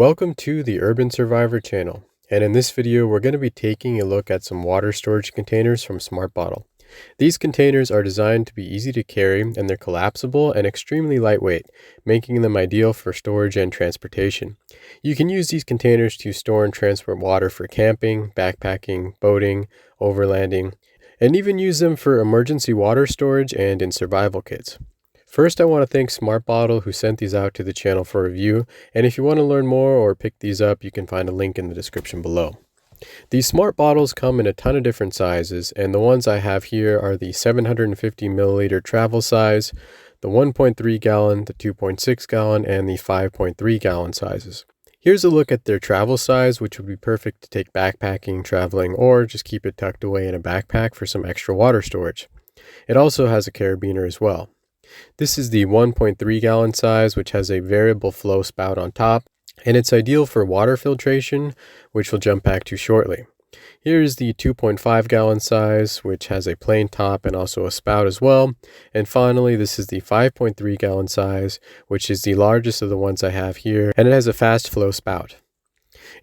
Welcome to the Urban Survivor channel, and in this video we're going to be taking a look at some water storage containers from Smart Bottle. These containers are designed to be easy to carry, and they're collapsible and extremely lightweight, making them ideal for storage and transportation. You can use these containers to store and transport water for camping, backpacking, boating, overlanding, and even use them for emergency water storage and in survival kits. First, I want to thank Smart Bottle who sent these out to the channel for review, and if you want to learn more or pick these up, you can find a link in the description below. These Smart Bottles come in a ton of different sizes, and the ones I have here are the 750 milliliter travel size, the 1.3 gallon, the 2.6 gallon, and the 5.3 gallon sizes. Here's a look at their travel size, which would be perfect to take backpacking, traveling, or just keep it tucked away in a backpack for some extra water storage. It also has a carabiner as well. This is the 1.3 gallon size, which has a variable flow spout on top, and it's ideal for water filtration, which we'll jump back to shortly. Here's the 2.5 gallon size, which has a plain top and also a spout as well. And finally, this is the 5.3 gallon size, which is the largest of the ones I have here, and it has a fast flow spout.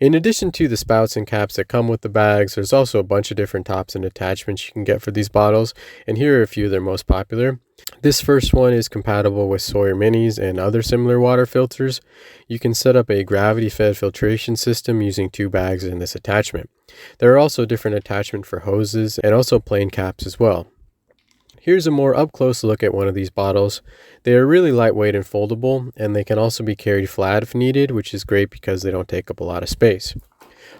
In addition to the spouts and caps that come with the bags, there's also a bunch of different tops and attachments you can get for these bottles, and here are a few of their most popular. This first one is compatible with Sawyer Minis and other similar water filters. You can set up a gravity-fed filtration system using two bags in this attachment. There are also different attachments for hoses and also plain caps as well. Here's a more up-close look at one of these bottles. They are really lightweight and foldable, and they can also be carried flat if needed, which is great because they don't take up a lot of space.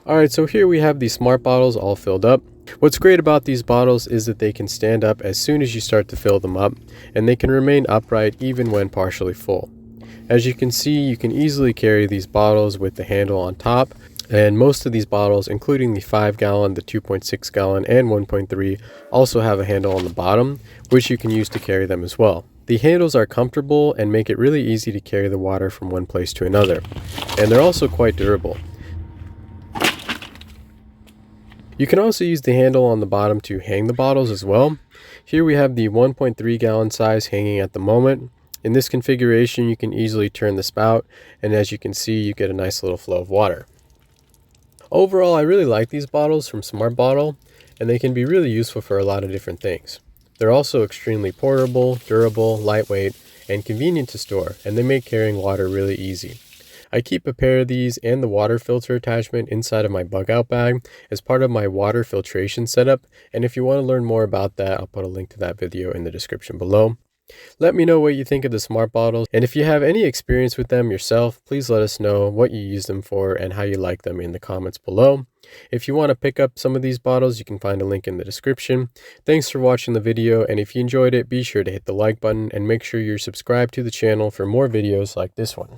Alright, so here we have these Smart Bottles all filled up. What's great about these bottles is that they can stand up as soon as you start to fill them up, and they can remain upright even when partially full. As you can see, you can easily carry these bottles with the handle on top, and most of these bottles, including the 5 gallon, the 2.6 gallon, and 1.3, also have a handle on the bottom, which you can use to carry them as well. The handles are comfortable and make it really easy to carry the water from one place to another, and they're also quite durable. You can also use the handle on the bottom to hang the bottles as well. Here we have the 1.3 gallon size hanging at the moment. In this configuration, you can easily turn the spout, and as you can see, you get a nice little flow of water. Overall, I really like these bottles from Smart Bottle, and they can be really useful for a lot of different things. They're also extremely portable, durable, lightweight, and convenient to store, and they make carrying water really easy. I keep a pair of these and the water filter attachment inside of my bug out bag as part of my water filtration setup, and if you want to learn more about that, I'll put a link to that video in the description below. Let me know what you think of the Smart Bottles, and if you have any experience with them yourself, please let us know what you use them for and how you like them in the comments below. If you want to pick up some of these bottles, you can find a link in the description. Thanks for watching the video, and if you enjoyed it, be sure to hit the like button and make sure you're subscribed to the channel for more videos like this one.